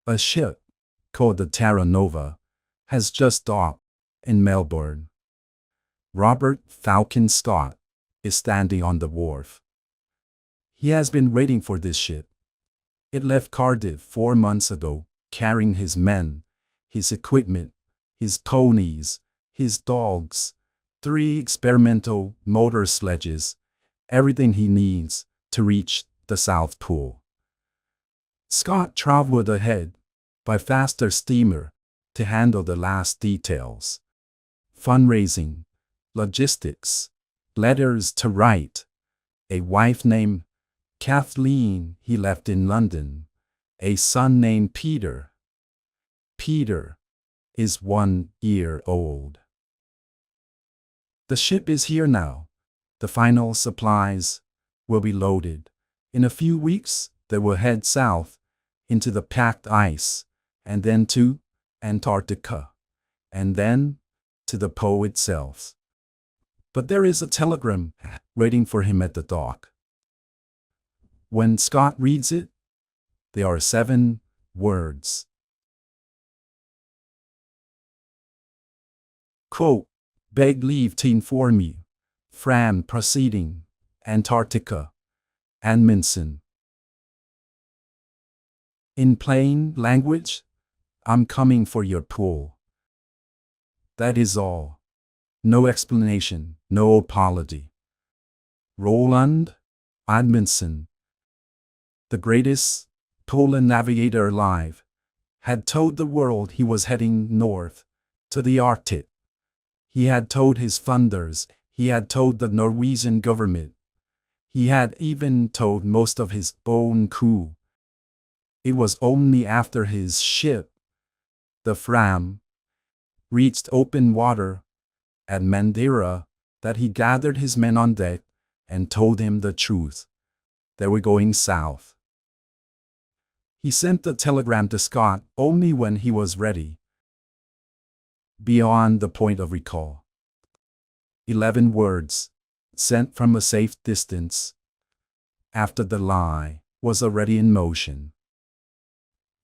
A ship, called the Terra Nova, has just docked in Melbourne. Robert Falcon Scott is standing on the wharf. He has been waiting for this ship. It left Cardiff 4 months ago, carrying his men, his equipment, his ponies, his dogs, 3 experimental motor sledges, everything he needs to reach the South Pole. Scott traveled ahead by faster steamer to handle the last details. Fundraising, logistics, letters to write, a wife named Kathleen he left in London, a son named Peter. Peter is 1 year old. The ship is here now. The final supplies will be loaded. In a few weeks, they will head south into the packed ice, and then to Antarctica, and then to the pole itself. But there is a telegram waiting for him at the dock. When Scott reads it, there are 7 words. Quote, "Beg leave to inform you. Fram proceeding, Antarctica, Amundsen." In plain language, I'm coming for your pool. That is all. No explanation, no apology. Roland Amundsen, the greatest polar navigator alive, had told the world he was heading north to the Arctic. He had told his funders, he had told the Norwegian government. He had even told most of his own crew. It was only after his ship, the Fram, reached open water at Madeira that he gathered his men on deck and told them the truth. They were going south. He sent the telegram to Scott only when he was ready, beyond the point of recall. 11 words, sent from a safe distance, after the lie was already in motion.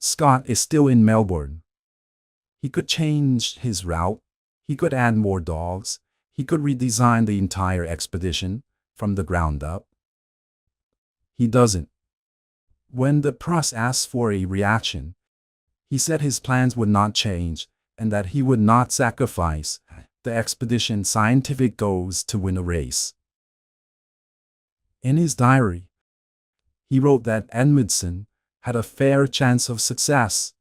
Scott is still in Melbourne. He could change his route, he could add more dogs, he could redesign the entire expedition from the ground up. He doesn't. When the press asked for a reaction, he said his plans would not change and that he would not sacrifice the expedition's scientific goals to win a race. In his diary, he wrote that Amundsen had a fair chance of success,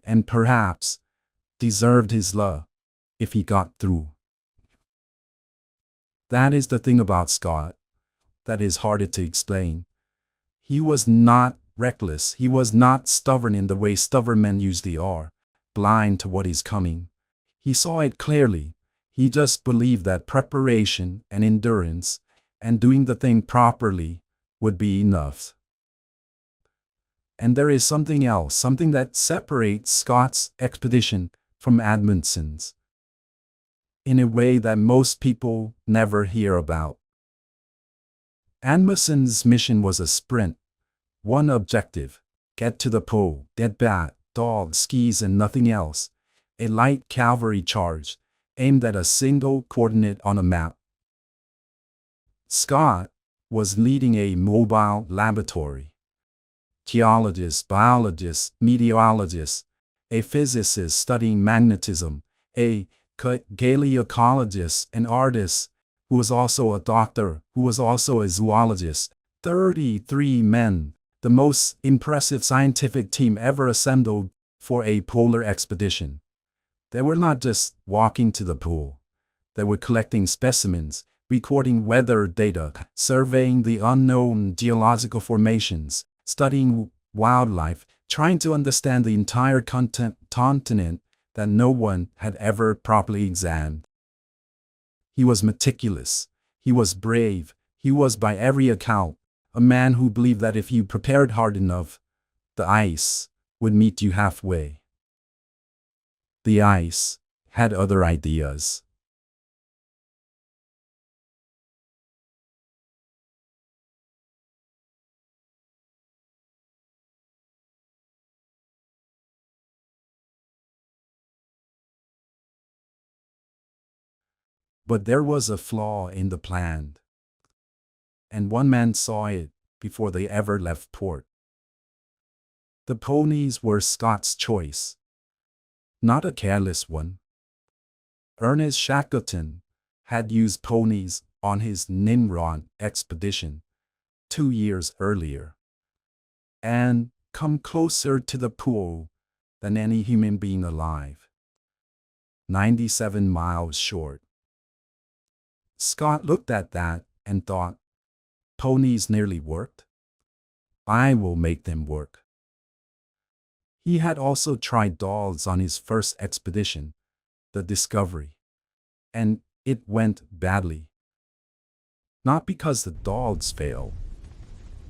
and perhaps deserved his luck if he got through. That is the thing about Scott that is harder to explain. He was not reckless, he was not stubborn in the way stubborn men usually are, blind to what is coming. He saw it clearly. He just believed that preparation and endurance and doing the thing properly would be enough. And there is something else, something that separates Scott's expedition from Amundsen's, in a way that most people never hear about. Amundsen's mission was a sprint. One objective: get to the pole, get back, dogs, skis, and nothing else. A light cavalry charge, aimed at a single coordinate on a map. Scott was leading a mobile laboratory. Geologists, biologists, meteorologists, a physicist studying magnetism, a paleocologist, an artist who was also a doctor, who was also a zoologist. 33 men, the most impressive scientific team ever assembled for a polar expedition. They were not just walking to the pole. They were collecting specimens, recording weather data, surveying the unknown geological formations, studying wildlife, trying to understand the entire continent that no one had ever properly examined. He was meticulous. He was brave. He was, by every account, a man who believed that if you prepared hard enough, the ice would meet you halfway. The ice had other ideas. But there was a flaw in the plan. And one man saw it before they ever left port. The ponies were Scott's choice. Not a careless one. Ernest Shackleton had used ponies on his Nimrod expedition 2 years earlier, and come closer to the pole than any human being alive. 97 miles short. Scott looked at that and thought, ponies nearly worked. I will make them work. He had also tried dolls on his first expedition, the Discovery, and it went badly. Not because the dolls failed,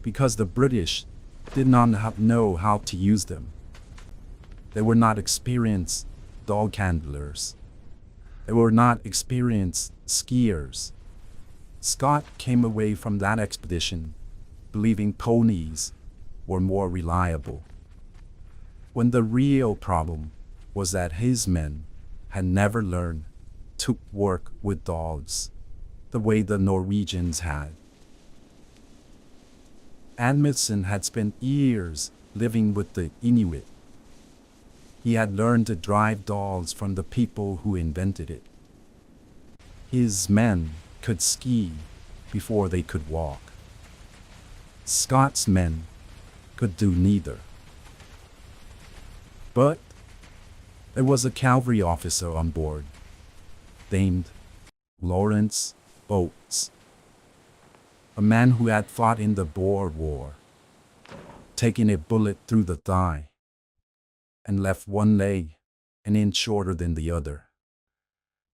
because the British did not know how to use them. They were not experienced dog handlers. They were not experienced skiers. Scott came away from that expedition believing ponies were more reliable, when the real problem was that his men had never learned to work with dogs the way the Norwegians had. Amundsen had spent years living with the Inuit. He had learned to drive dolls from the people who invented it. His men could ski before they could walk. Scott's men could do neither. But there was a cavalry officer on board, named Lawrence Oates, a man who had fought in the Boer War, taken a bullet through the thigh, and left one leg an inch shorter than the other,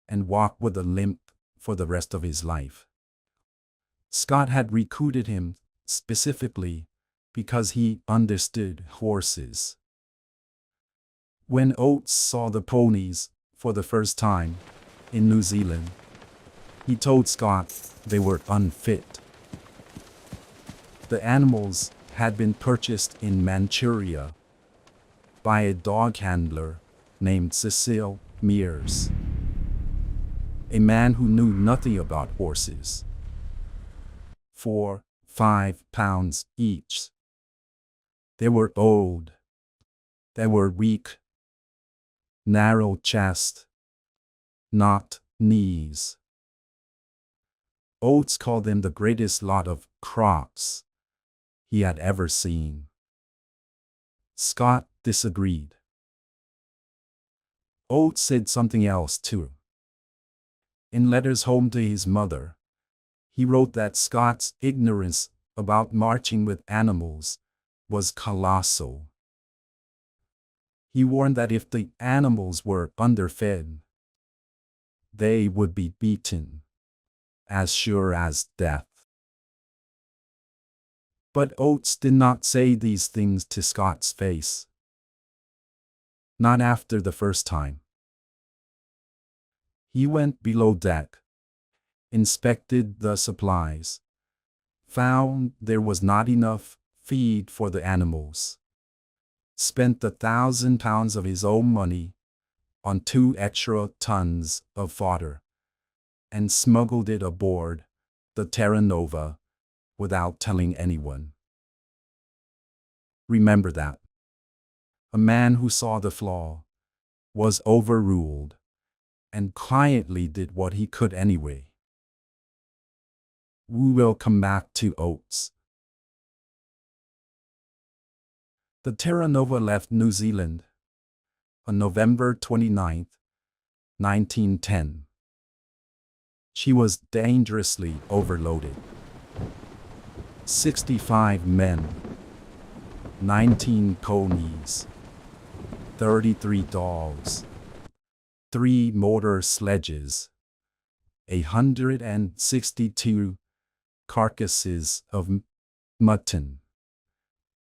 and walked with a limp for the rest of his life. Scott had recruited him specifically because he understood horses. When Oates saw the ponies for the first time in New Zealand, he told Scott they were unfit. The animals had been purchased in Manchuria by a dog handler named Cecil Mears, a man who knew nothing about horses. For £5 each. They were old. They were weak. Narrow chest. Knocked knees. Oates called them the greatest lot of crops he had ever seen. Scott disagreed. Oates said something else too. In letters home to his mother, he wrote that Scott's ignorance about marching with animals was colossal. He warned that if the animals were underfed, they would be beaten, as sure as death. But Oates did not say these things to Scott's face. Not after the first time. He went below deck, inspected the supplies, found there was not enough feed for the animals, spent £1,000 of his own money on 2 extra tons of fodder, and smuggled it aboard the Terra Nova without telling anyone. Remember that. A man who saw the flaw was overruled and quietly did what he could anyway. We will come back to Oates. The Terra Nova left New Zealand on November 29, 1910. She was dangerously overloaded. 65 men, 19 ponies, 33 dogs, 3 motor sledges, 162 carcasses of mutton,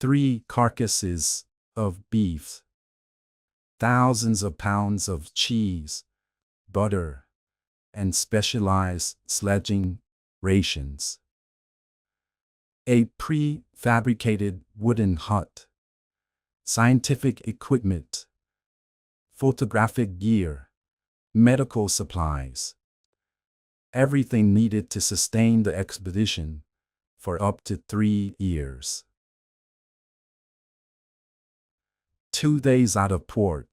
3 carcasses of beef, thousands of pounds of cheese, butter, and specialized sledging rations. A prefabricated wooden hut, scientific equipment, photographic gear, medical supplies, everything needed to sustain the expedition for up to 3 years. 2 days out of port,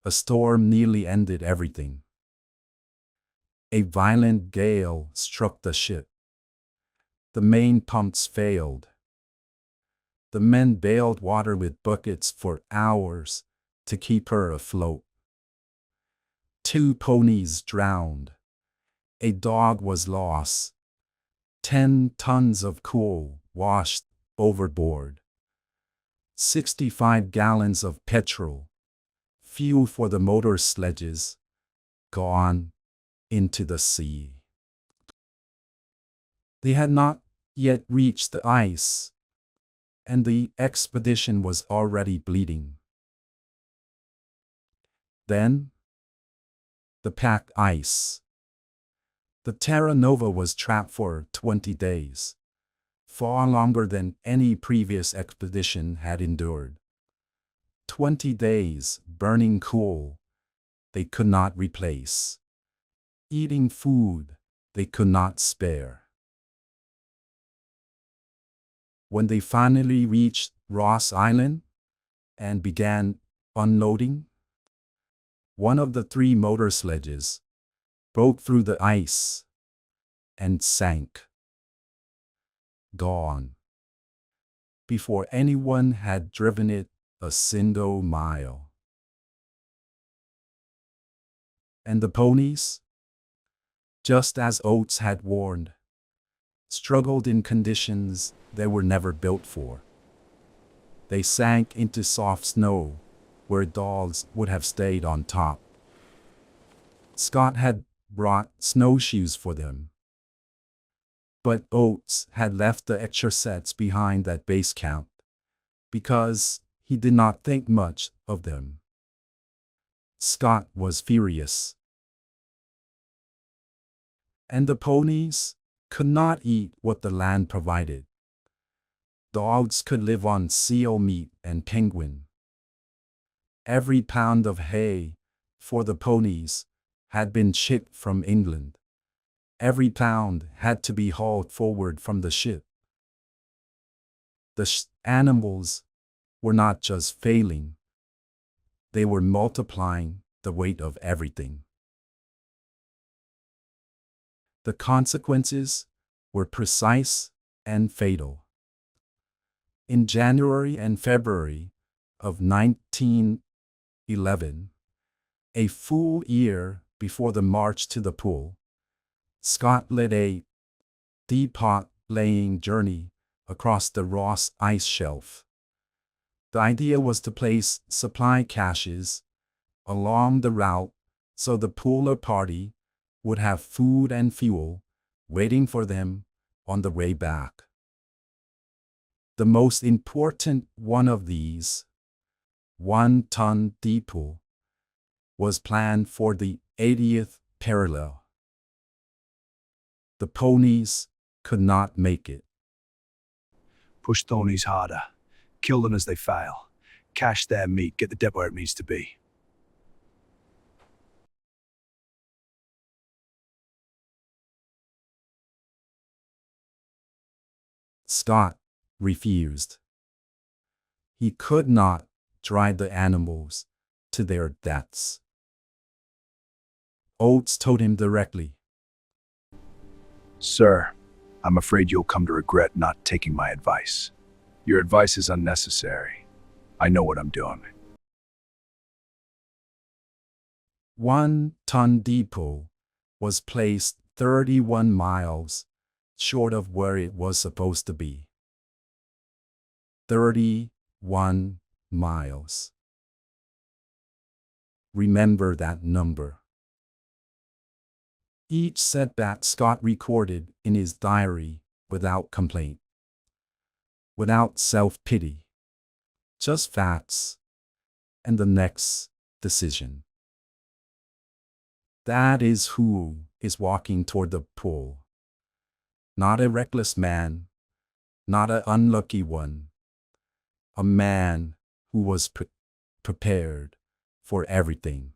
a storm nearly ended everything. A violent gale struck the ship. The main pumps failed. The men bailed water with buckets for hours to keep her afloat. 2 ponies drowned. A dog was lost. 10 tons of coal washed overboard. 65 gallons of petrol, fuel for the motor sledges, gone into the sea. They had not yet reached the ice, and the expedition was already bleeding. Then, the pack ice. The Terra Nova was trapped for 20 days, far longer than any previous expedition had endured. 20 days burning coal they could not replace, eating food they could not spare. When they finally reached Ross Island and began unloading, one of the 3 motor sledges broke through the ice and sank, gone, before anyone had driven it a single mile. And the ponies, just as Oates had warned, struggled in conditions they were never built for. They sank into soft snow where dogs would have stayed on top. Scott had brought snowshoes for them, but Oates had left the extra sets behind at base camp because he did not think much of them. Scott was furious. And the ponies could not eat what the land provided. Dogs could live on seal meat and penguin. Every pound of hay for the ponies had been shipped from England. Every pound had to be hauled forward from the ship. The animals were not just failing, they were multiplying the weight of everything. The consequences were precise and fatal. In January and February of 1911, a full year before the march to the pole, Scott led a depot-laying journey across the Ross ice shelf. The idea was to place supply caches along the route so the polar party would have food and fuel waiting for them on the way back. The most important one of these, 1-ton depot, was planned for the 80th parallel. The ponies could not make it. Push ponies harder. Kill them as they fail. Cache their meat. Get the depot where it needs to be. Scott refused. He could not drive the animals to their deaths. Oates told him directly, Sir, I'm afraid you'll come to regret not taking my advice. Your advice is unnecessary. I know what I'm doing. 1-ton depot was placed 31 miles short of where it was supposed to be. 31 miles. Remember that number. Each setback Scott recorded in his diary without complaint, without self-pity, just facts and the next decision. That is who is walking toward the pole. Not a reckless man, not an unlucky one. A man who was prepared for everything.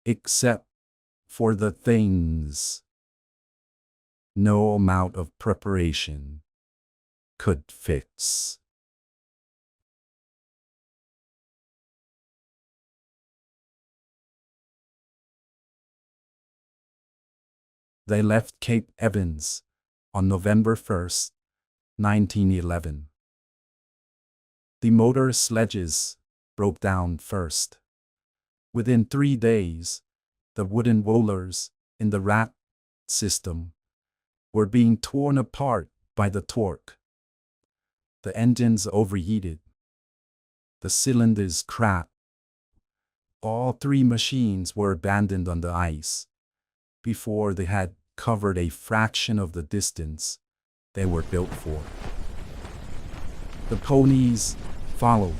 Except for the things no amount of preparation could fix. They left Cape Evans on November 1st, 1911. The motor sledges broke down first. Within 3 days, the wooden rollers in the rat system were being torn apart by the torque. The engines overheated. The cylinders cracked. All 3 machines were abandoned on the ice before they had covered a fraction of the distance they were built for. The ponies followed.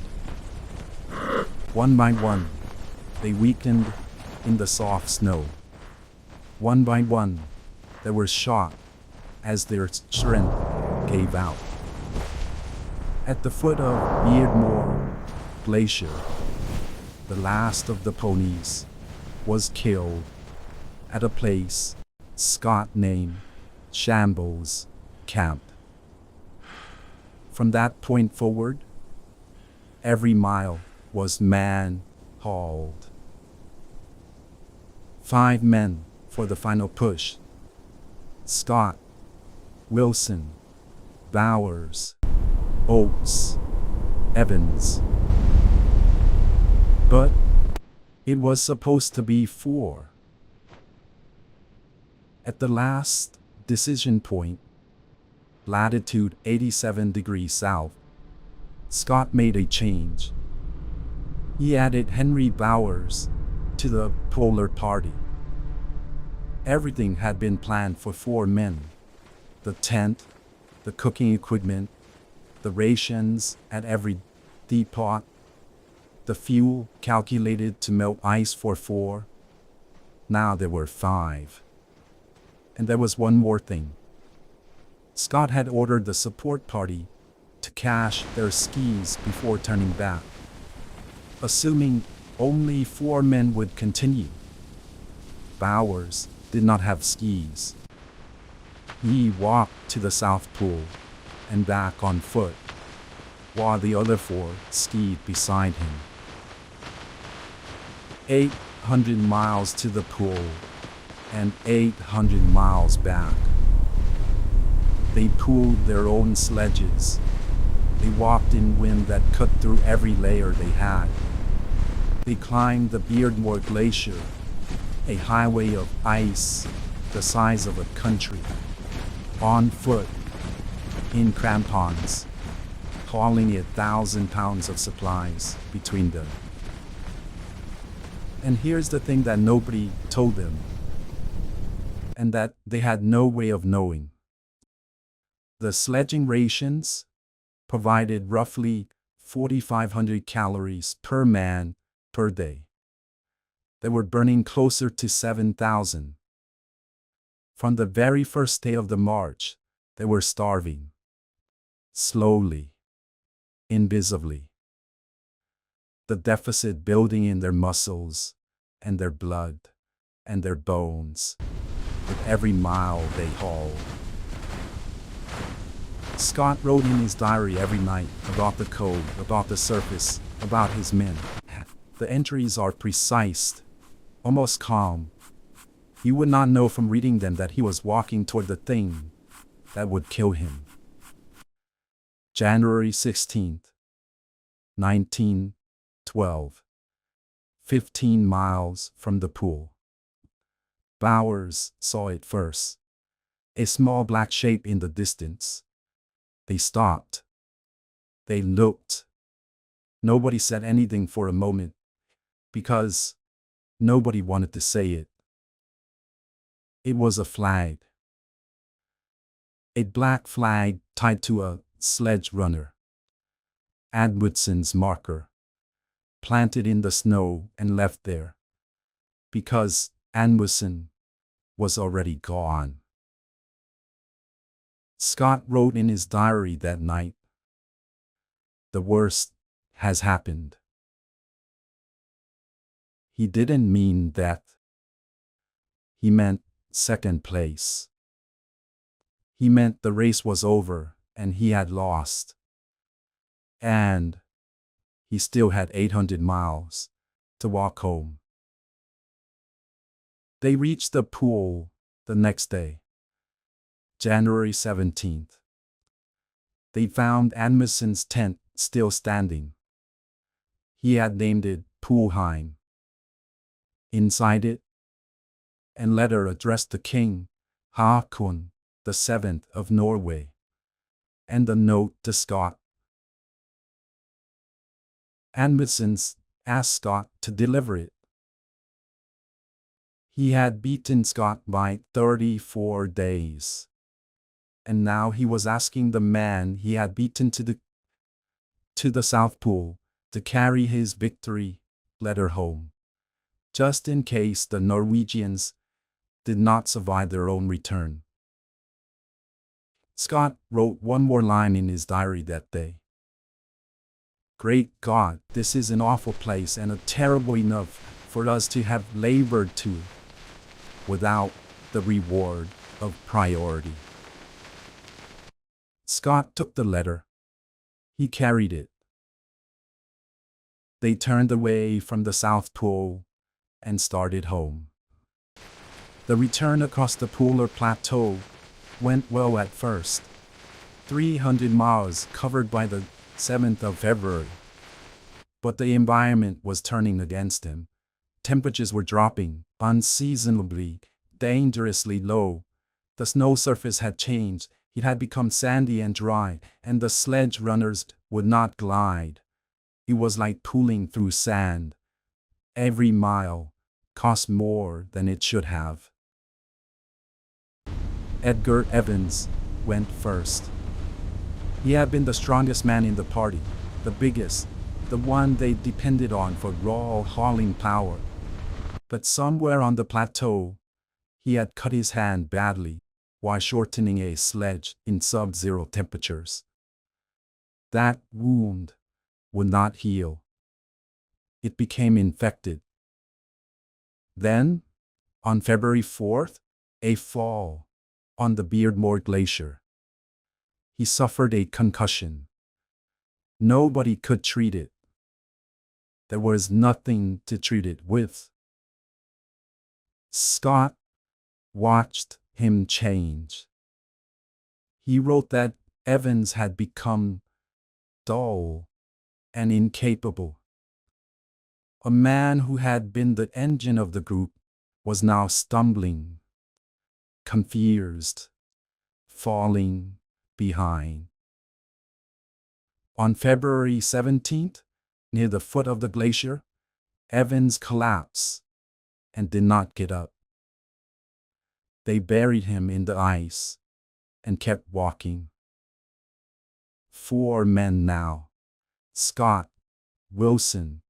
One by one, they weakened in the soft snow. One by one, they were shot as their strength gave out. At the foot of Beardmore Glacier, the last of the ponies was killed at a place Scott named Shambles Camp. From that point forward, every mile was man-hauled. 5 men for the final push: Scott, Wilson, Bowers, Oates, Evans. But it was supposed to be 4. At the last decision point, latitude 87 degrees south, Scott made a change. He added Henry Bowers to the Polar Party. Everything had been planned for 4 men: the tent, the cooking equipment, the rations at every depot, the fuel calculated to melt ice for 4. Now there were 5. And there was one more thing. Scott had ordered the support party to cache their skis before turning back, assuming only 4 men would continue. Bowers did not have skis. He walked to the South Pole and back on foot, while the other 4 skied beside him. 800 miles to the pole and 800 miles back. They pulled their own sledges. They walked in wind that cut through every layer they had. They climbed the Beardmore Glacier, a highway of ice the size of a country, on foot, in crampons, hauling 1,000 pounds of supplies between them. And here's the thing that nobody told them, and that they had no way of knowing. The sledging rations provided roughly 4,500 calories per man per day. They were burning closer to 7,000. From the very first day of the march, they were starving. Slowly, invisibly. The deficit building in their muscles, and their blood, and their bones, with every mile they hauled. Scott wrote in his diary every night about the cold, about the surface, about his men. The entries are precise, almost calm. You would not know from reading them that he was walking toward the thing that would kill him. January 16th, 1912. 15 miles from the pool. Bowers saw it first. A small black shape in the distance. They stopped. They looked. Nobody said anything for a moment, because nobody wanted to say it. It was a flag. A black flag tied to a sledge runner. Edwardson's marker, planted in the snow and left there, because Edwardson was already gone. Scott wrote in his diary that night, "The worst has happened." He didn't mean death. he meant second place. He meant the race was over and he had lost. And he still had 800 miles to walk home. They reached the pool the next day, January 17th. They found Amundsen's tent still standing. He had named it Poolheim. Inside it, a letter addressed to King Haakon VII of Norway, and a note to Scott. Amundsen asked Scott to deliver it. He had beaten Scott by 34 days. And now he was asking the man he had beaten to the South Pole to carry his victory letter home, just in case the Norwegians did not survive their own return. Scott wrote one more line in his diary that day. Great God, this is an awful place and a terrible enough for us to have labored to, without the reward of priority. Scott took the letter. He carried it. They turned away from the South Pole and started home. The return across the polar plateau went well at first. 300 miles covered by the 7th of February. But the environment was turning against him. Temperatures were dropping unseasonably, dangerously low. The snow surface had changed. It had become sandy and dry, and the sledge runners would not glide. It was like pulling through sand. Every mile cost more than it should have. Edgar Evans went first. He had been the strongest man in the party, the biggest, the one they depended on for raw hauling power. But somewhere on the plateau, he had cut his hand badly while shortening a sledge in sub-zero temperatures. That wound would not heal. It became infected. Then, on February 4th, a fall on the Beardmore Glacier. He suffered a concussion. Nobody could treat it. There was nothing to treat it with. Scott watched him change. He wrote that Evans had become dull and incapable. A man who had been the engine of the group was now stumbling, confused, falling behind. On February 17th, near the foot of the glacier, Evans collapsed and did not get up. They buried him in the ice and kept walking. 4 men now: Scott, Wilson,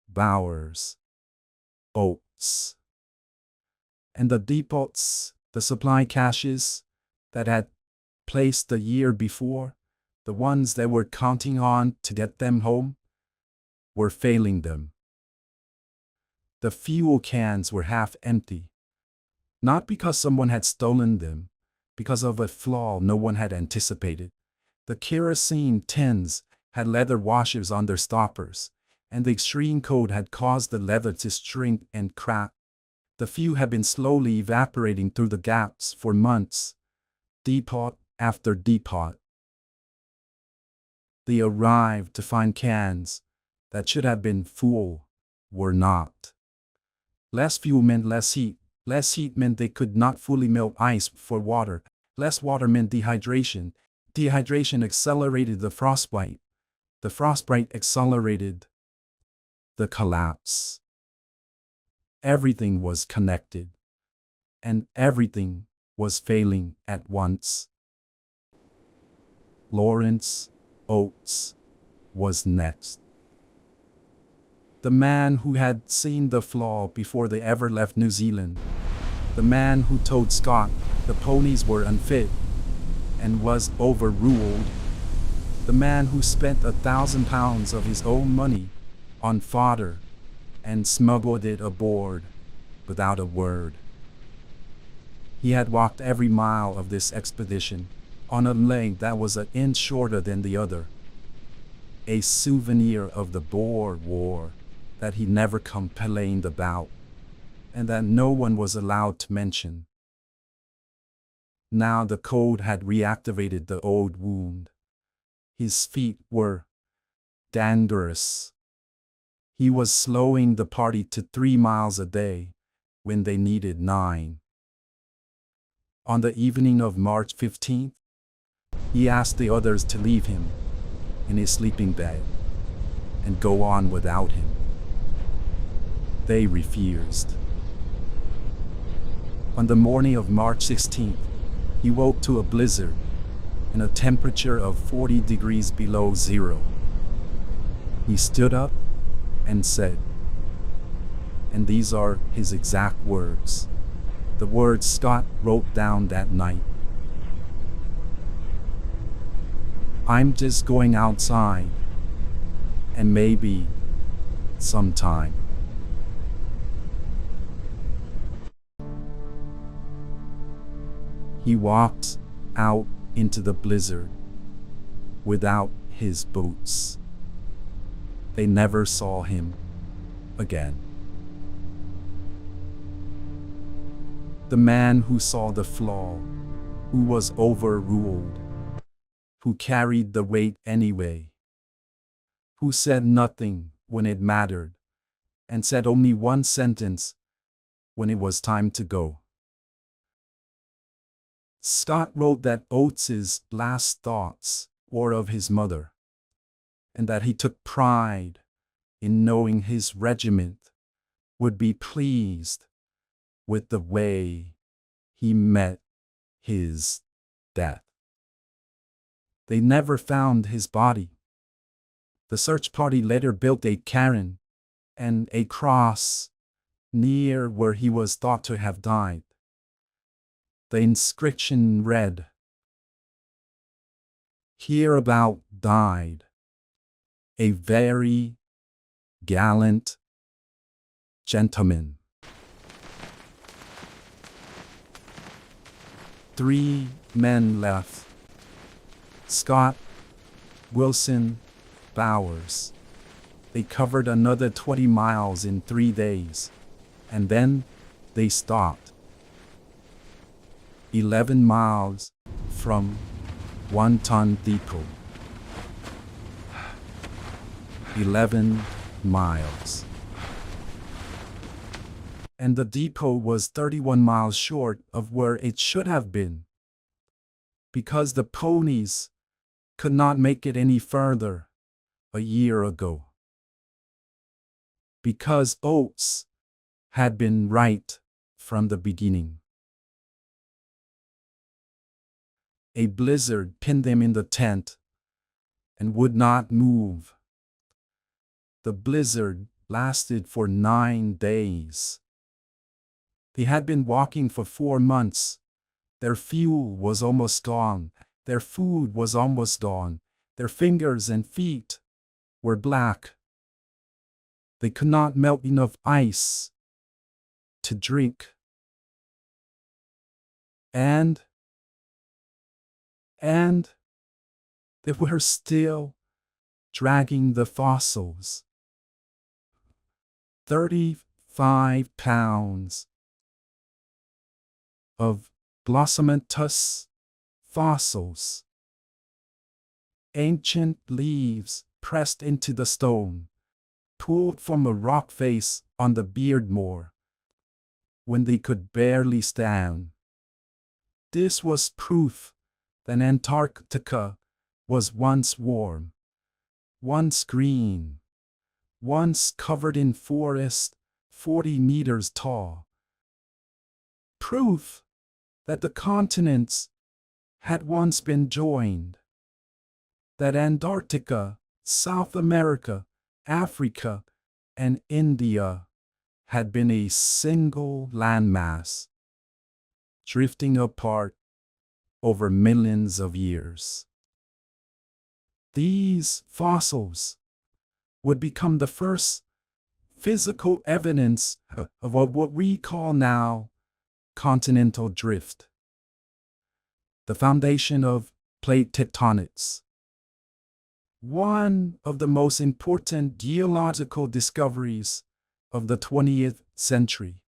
Bowers, Oates. And the depots, the supply caches that had placed the year before, the ones they were counting on to get them home, were failing them. The fuel cans were half empty. Not because someone had stolen them, because of a flaw no one had anticipated. The kerosene tins had leather washers on their stoppers, and the extreme cold had caused the leather to shrink and crack. The fuel had been slowly evaporating through the gaps for months, depot after depot. They arrived to find cans that should have been full were not. Less fuel meant less heat. Less heat meant they could not fully melt ice for water. Less water meant dehydration. Dehydration accelerated the frostbite. The frostbite accelerated the collapse. Everything was connected, and everything was failing at once. Lawrence Oates was next. The man who had seen the flaw before they ever left New Zealand. The man who told Scott the ponies were unfit and was overruled. The man who spent £1,000 of his own money on fodder and smuggled it aboard without a word. He had walked every mile of this expedition on a leg that was an inch shorter than the other, a souvenir of the Boer War that he never complained about and that no one was allowed to mention. Now the cold had reactivated the old wound. His feet were dangerous. He was slowing the party to 3 miles a day when they needed 9. On the evening of March 15th, he asked the others to leave him in his sleeping bag and go on without him. They refused. On the morning of March 16th, he woke to a blizzard and a temperature of 40 degrees below zero. He stood up and said, and these are his exact words, the words Scott wrote down that night: "I'm just going outside, and maybe sometime." He walked out into the blizzard without his boots. They never saw him again. The man who saw the flaw, who was overruled, who carried the weight anyway, who said nothing when it mattered, and said only one sentence when it was time to go. Scott wrote that Oates's last thoughts were of his mother, and that he took pride in knowing his regiment would be pleased with the way he met his death. They never found his body. The search party later built a cairn and a cross near where he was thought to have died. The inscription read, "Hereabout died a very gallant gentleman." 3 men left: Scott, Wilson, Bowers. They covered another 20 miles in 3 days, and then they stopped. 11 miles from One Ton Depot. 11 miles. And the depot was 31 miles short of where it should have been, because the ponies could not make it any further a year ago. Because Oates had been right from the beginning. A blizzard pinned them in the tent and would not move. The blizzard lasted for 9 days. They had been walking for 4 months. Their fuel was almost gone. Their food was almost gone. Their fingers and feet were black. They could not melt enough ice to drink. And they were still dragging the fossils. 35 pounds of blossomentous fossils. Ancient leaves pressed into the stone, pulled from a rock face on the Beardmore, when they could barely stand. This was proof that Antarctica was once warm, once green, once covered in forest 40 meters tall. Proof that the continents had once been joined, that Antarctica, South America, Africa, and India had been a single landmass, drifting apart over millions of years. These fossils would become the first physical evidence of what we call now continental drift. The foundation of plate tectonics. One of the most important geological discoveries of the 20th century.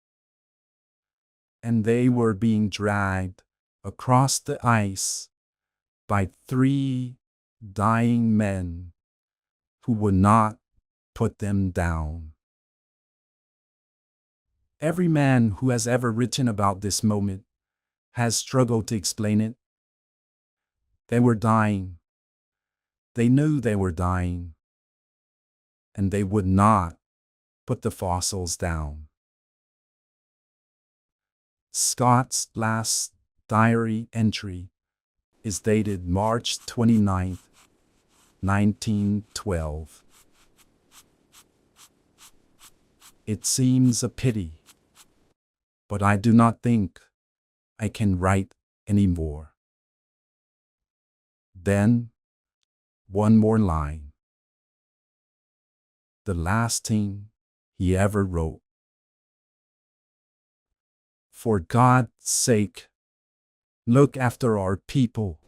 And they were being dragged across the ice by 3 dying men who would not put them down. Every man who has ever written about this moment has struggled to explain it. They were dying. They knew they were dying. And they would not put the fossils down. Scott's last diary entry is dated March 29, 1912. It seems a pity, but I do not think I can write any more. Then, one more line. The last thing he ever wrote. For God's sake, look after our people.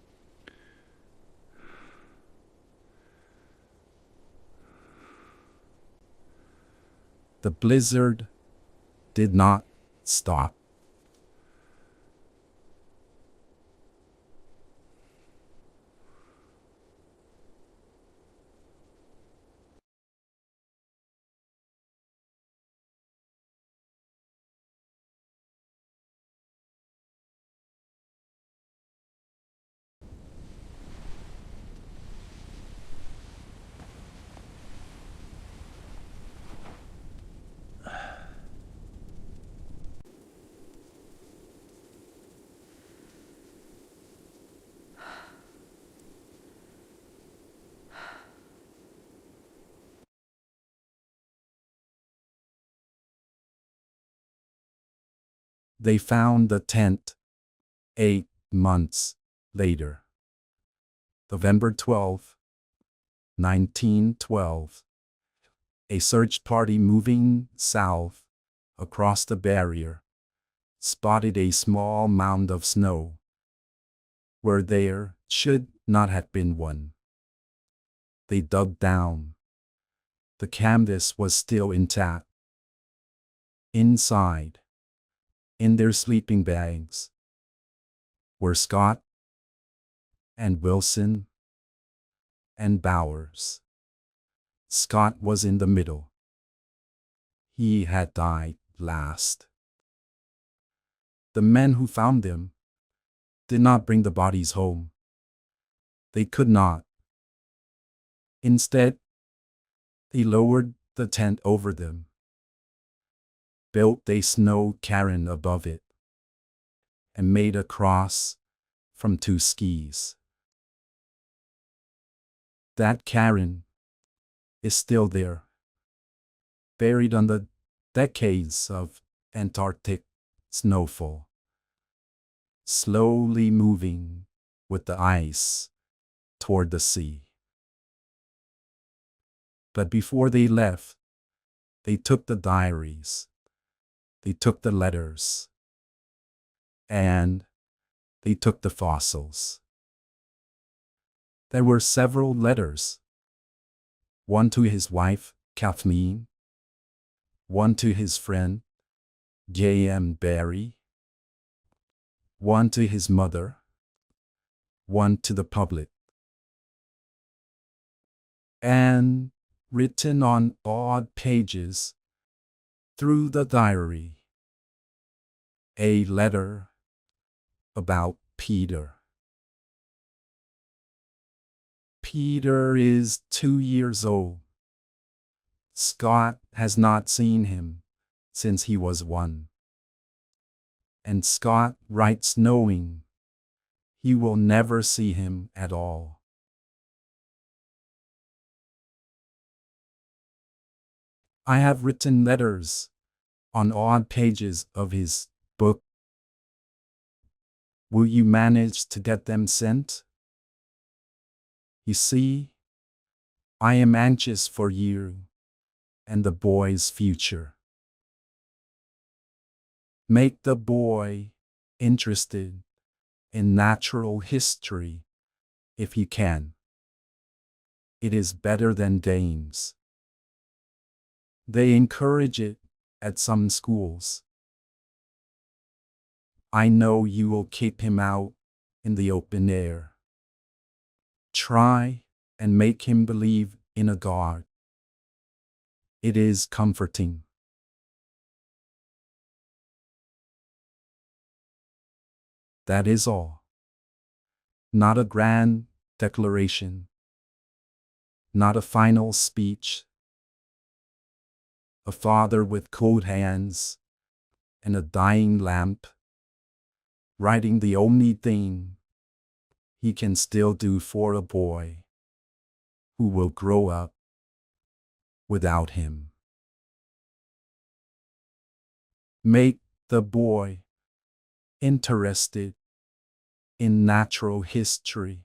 The blizzard did not stop. They found the tent 8 months later. November 12, 1912. A search party moving south across the barrier spotted a small mound of snow where there should not have been one. They dug down. The canvas was still intact. Inside, in their sleeping bags, were Scott and Wilson and Bowers. Scott was in the middle. He had died last. The men who found them did not bring the bodies home. They could not. Instead, they lowered the tent over them, built a snow cairn above it, and made a cross from 2 skis. That cairn is still there, buried under decades of Antarctic snowfall, slowly moving with the ice toward the sea. But before they left, they took the diaries, they took the letters, and they took the fossils. There were several letters. One to his wife, Kathleen. One to his friend, J.M. Barrie. One to his mother. One to the public. And written on odd pages through the diary, a letter about Peter. Peter is 2 years old. Scott has not seen him since he was 1. And Scott writes knowing he will never see him at all. I have written letters on odd pages of his book. Will you manage to get them sent? You see, I am anxious for you and the boy's future. Make the boy interested in natural history if he can. It is better than games. They encourage it at some schools. I know you will keep him out in the open air. Try and make him believe in a God. It is comforting. That is all. Not a grand declaration. Not a final speech. A father with cold hands and a dying lamp, writing the only thing he can still do for a boy who will grow up without him. Make the boy interested in natural history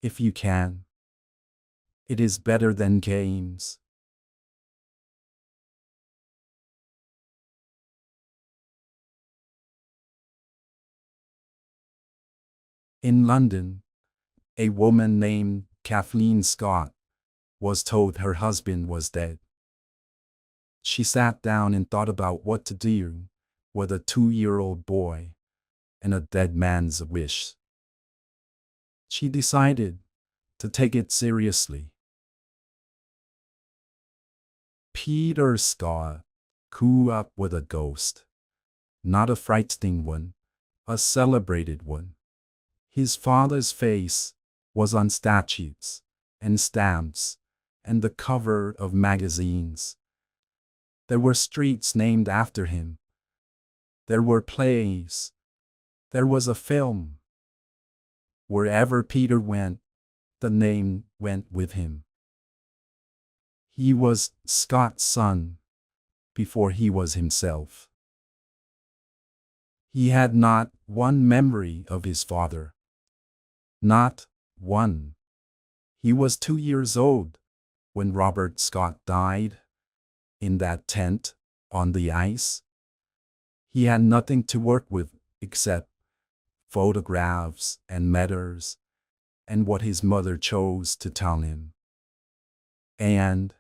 if you can. It is better than games. In London, a woman named Falcon Scott was told her husband was dead. She sat down and thought about what to do with a 2-year-old boy and a dead man's wish. She decided to take it seriously. Peter Scott grew up with a ghost, not a frightening one, a celebrated one. His father's face was on statues and stamps and the cover of magazines. There were streets named after him. There were plays. There was a film. Wherever Peter went, the name went with him. He was Scott's son before he was himself. He had not one memory of his father. Not one. He was 2 years old when Robert Scott died in that tent on the ice. He had nothing to work with except photographs and letters and what his mother chose to tell him. And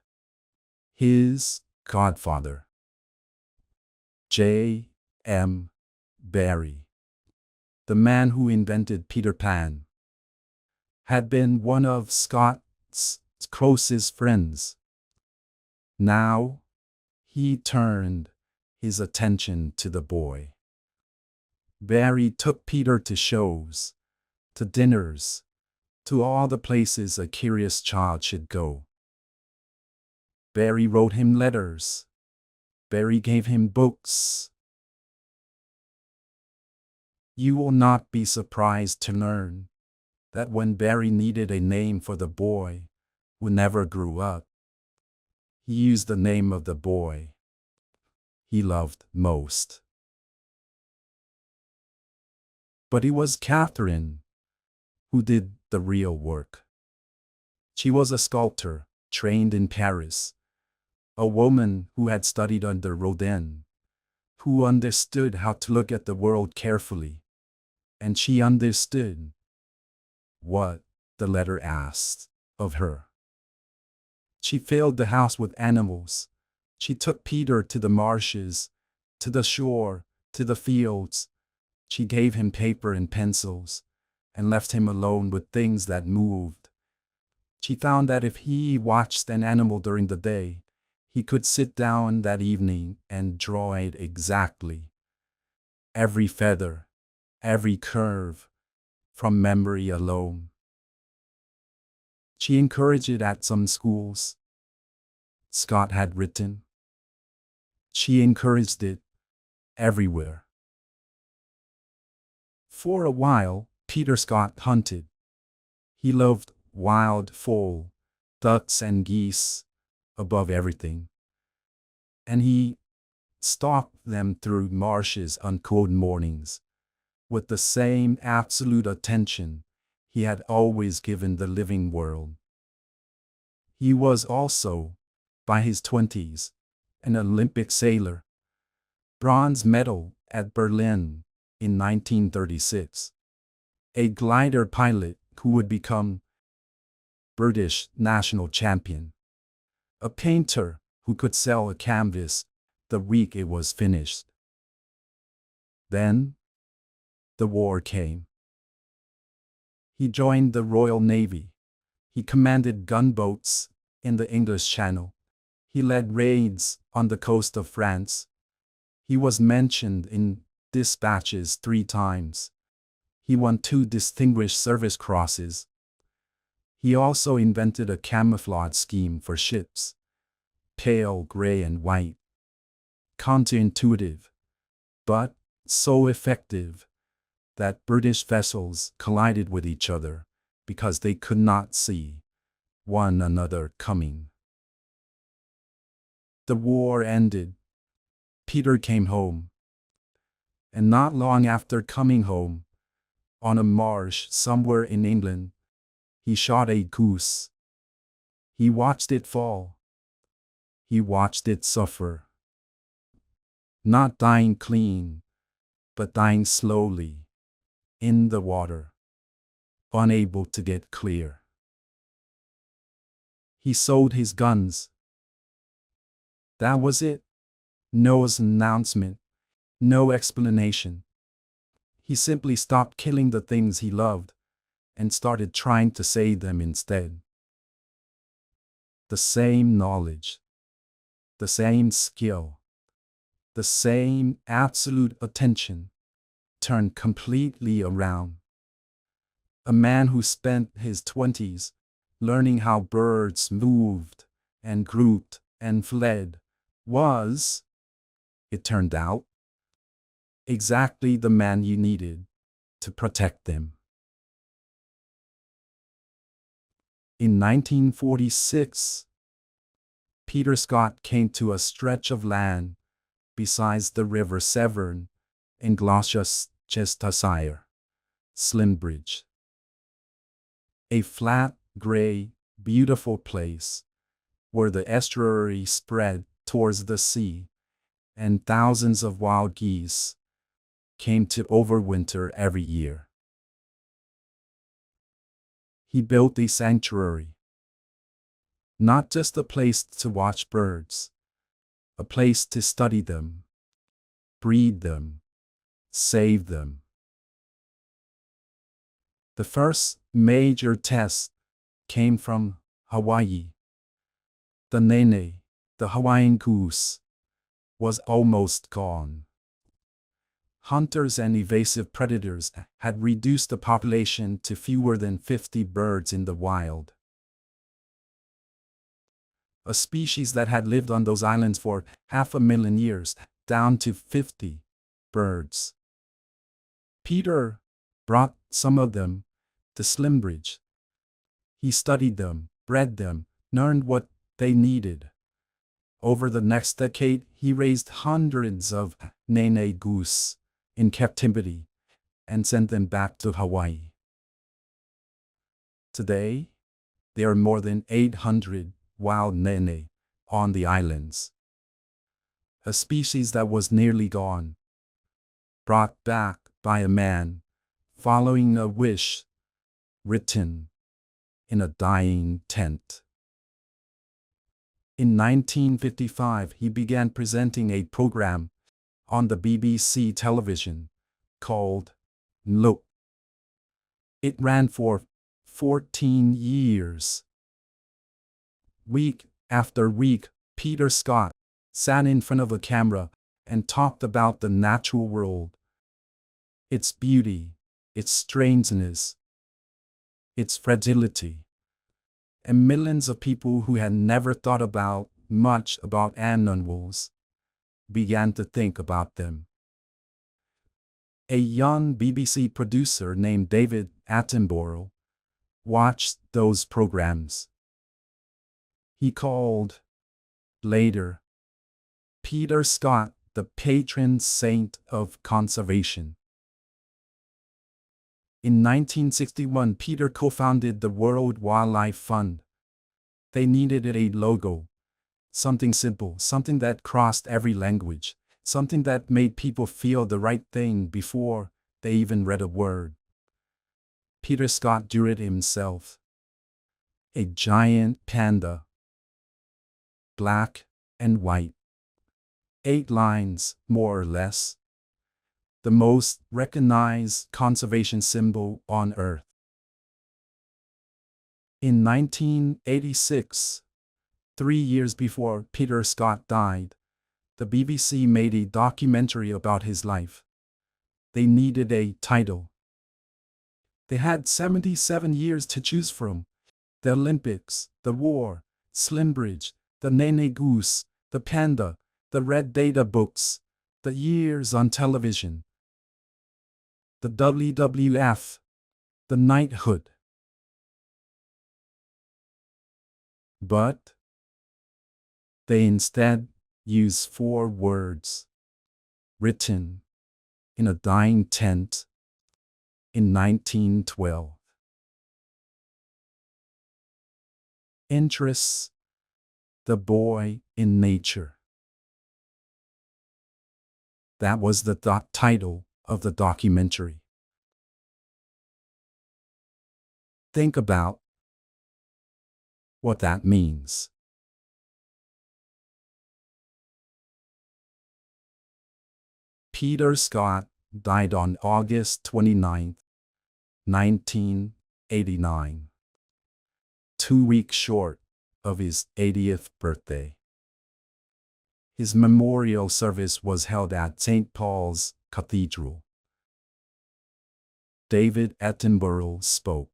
his godfather, J. M. Barrie, the man who invented Peter Pan, had been one of Scott's closest friends. Now, he turned his attention to the boy. Barrie took Peter to shows, to dinners, to all the places a curious child should go. Barrie wrote him letters. Barrie gave him books. You will not be surprised to learn that when Barrie needed a name for the boy who never grew up, he used the name of the boy he loved most. But it was Catherine who did the real work. She was a sculptor trained in Paris, a woman who had studied under Rodin, who understood how to look at the world carefully, and she understood what the letter asked of her. She filled the house with animals. She took Peter to the marshes, to the shore, to the fields. She gave him paper and pencils, and left him alone with things that moved. She found that if he watched an animal during the day, he could sit down that evening and draw it exactly. Every feather, every curve, from memory alone. She encouraged it at some schools Scott had written. She encouraged it everywhere. For a while, Peter Scott hunted. He loved wild fowl, ducks and geese, above everything. And he stalked them through marshes on cold mornings, with the same absolute attention he had always given the living world. He was also, by his 20s, an Olympic sailor, bronze medal at Berlin in 1936. A glider pilot who would become British national champion. A painter who could sell a canvas the week it was finished. Then, the war came. He joined the Royal Navy. He commanded gunboats in the English Channel. He led raids on the coast of France. He was mentioned in dispatches 3 times. He won 2 Distinguished Service Crosses. He also invented a camouflage scheme for ships. Pale gray and white. Counterintuitive, but so effective that British vessels collided with each other because they could not see one another coming. The war ended. Peter came home. And not long after coming home, on a marsh somewhere in England, he shot a goose. He watched it fall. He watched it suffer. Not dying clean, but dying slowly, in the water, unable to get clear. He sold his guns. That was it. No announcement, no explanation. He simply stopped killing the things he loved and started trying to save them instead. The same knowledge, the same skill, the same absolute attention turned completely around. A man who spent his 20s learning how birds moved and grouped and fled was, it turned out, exactly the man you needed to protect them. In 1946, Peter Scott came to a stretch of land besides the River Severn in Gloucestershire, Slimbridge. A flat, grey, beautiful place where the estuary spread towards the sea, and thousands of wild geese came to overwinter every year. He built a sanctuary, not just a place to watch birds, a place to study them, breed them, save them. The first major test came from Hawaii. The nene, the Hawaiian goose, was almost gone. Hunters and evasive predators had reduced the population to fewer than 50 birds in the wild. A species that had lived on those islands for 500,000 years, down to 50 birds. Peter brought some of them to Slimbridge. He studied them, bred them, learned what they needed. Over the next decade, he raised hundreds of nene goose in captivity and sent them back to Hawaii. Today, there are more than 800 wild nene on the islands. A species that was nearly gone, brought back by a man following a wish written in a dying tent. In 1955, he began presenting a program on the BBC television called Look. It ran for 14 years. Week after week, Peter Scott sat in front of a camera and talked about the natural world, its beauty, its strangeness, its fragility. And millions of people who had never thought much about animals began to think about them. A young BBC producer named David Attenborough watched those programs. He called, later, Peter Scott the patron saint of conservation. In 1961, Peter co-founded the World Wildlife Fund. They needed a logo, something simple, something that crossed every language, something that made people feel the right thing before they even read a word. Peter Scott drew it himself. A giant panda. Black and white. 8 lines, more or less. The most recognized conservation symbol on Earth. In 1986, 3 years before Peter Scott died, the BBC made a documentary about his life. They needed a title. They had 77 years to choose from. The Olympics, the war, Slimbridge, the Nene Goose, the Panda, the Red Data books, the years on television, the WWF, the knighthood. But they instead use 4 words, written in a dying tent in 1912. Interests, the boy in nature. That was the title of the documentary. Think about what that means. Peter Scott died on August 29, 1989, 2 weeks short of his 80th birthday. His memorial service was held at St. Paul's Cathedral. David Attenborough spoke.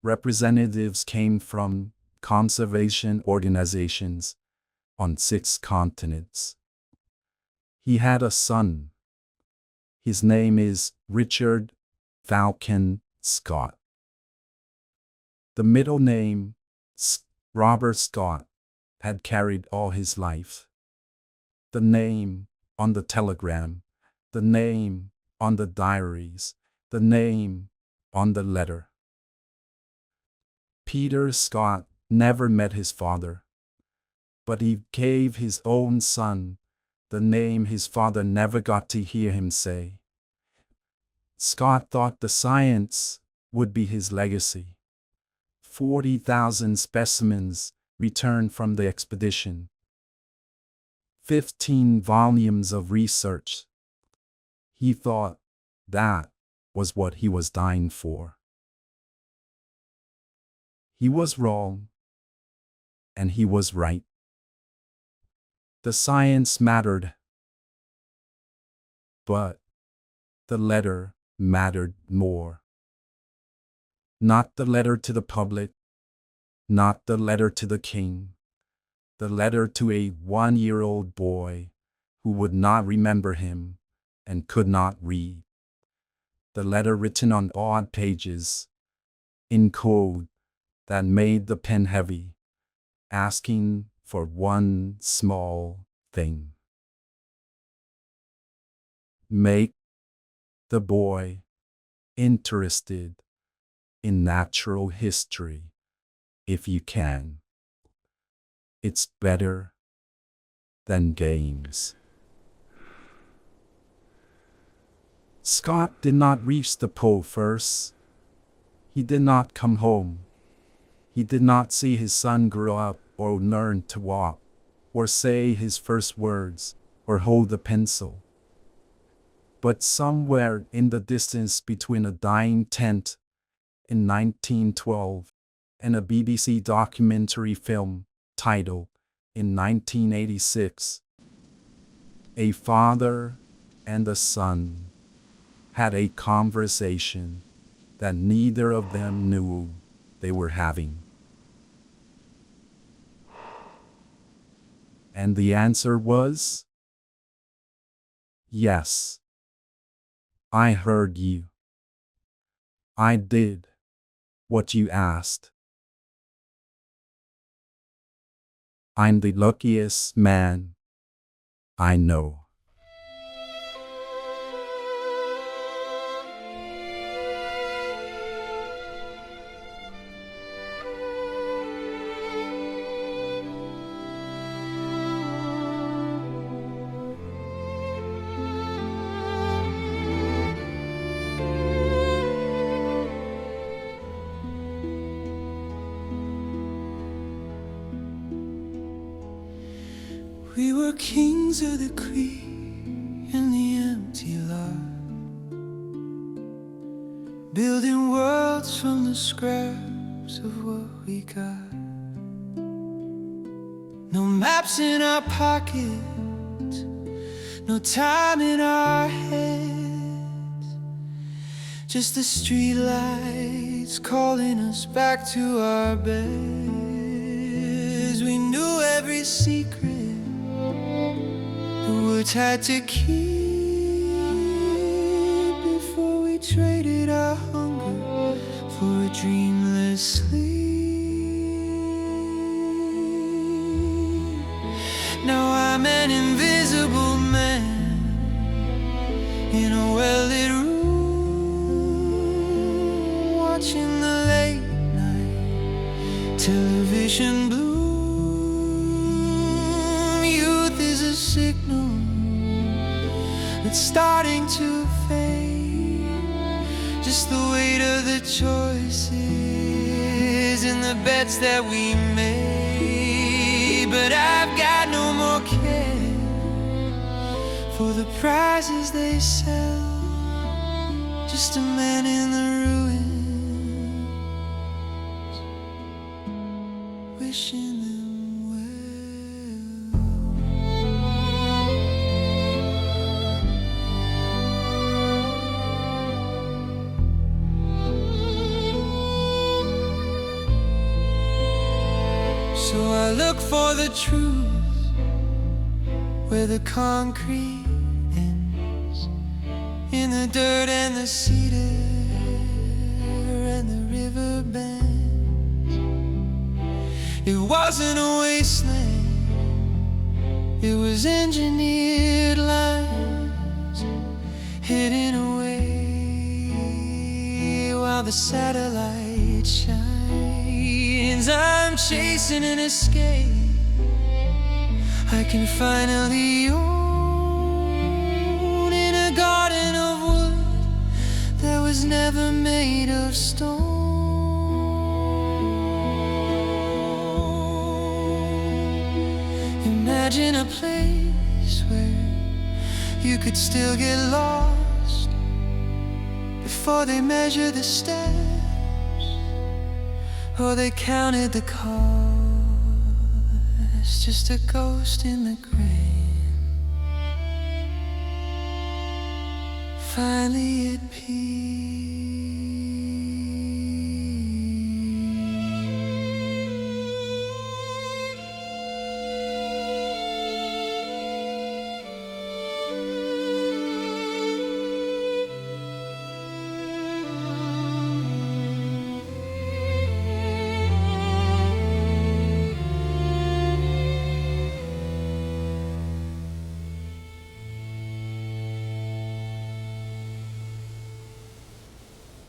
Representatives came from conservation organizations on 6 continents. He had a son. His name is Richard Falcon Scott. The middle name, Robert Scott, had carried all his life. The name on the telegram, the name on the diaries, the name on the letter. Peter Scott never met his father, but he gave his own son the name his father never got to hear him say. Scott thought the science would be his legacy. 40,000 specimens returned from the expedition. 15 volumes of research. He thought that was what he was dying for. He was wrong, and he was right. The science mattered, but the letter mattered more. Not the letter to the public, not the letter to the king, the letter to a 1-year-old boy who would not remember him and could not read. The letter written on odd pages, in code that made the pen heavy, asking for one small thing. Make the boy interested in natural history if you can. It's better than games. Scott did not reach the pole first. He did not come home. He did not see his son grow up or learn to walk, or say his first words, or hold a pencil. But somewhere in the distance between a dying tent in 1912 and a BBC documentary film titled in 1986, a father and a son had a conversation that neither of them knew they were having. And the answer was, yes. I heard you. I did what you asked. I'm the luckiest man I know. We were kings of the creek and the empty lot, building worlds from the scraps of what we got. No maps in our pockets, no time in our heads, just the street lights calling us back to our beds. We knew every secret the woods had to keep before we traded our hunger for a dreamless sleep. Now I'm an invisible man in a well-lit room, watching the late night television bloom. Youth is a signal that's starting to fade, just the weight of the choices and the bets that we made. But I've got no more care for the prizes they sell, just a man in the ruins, wishing them So I look for the truth where the concrete ends, in the dirt and the cedar and the river bends. It wasn't a wasteland, it was engineered lines hidden away while the satellite shines. I'm chasing an escape I can finally own, in a garden of wood that was never made of stone. Imagine a place where you could still get lost before they measure the steps or they counted the cost. Just a ghost in the grain, finally at peace.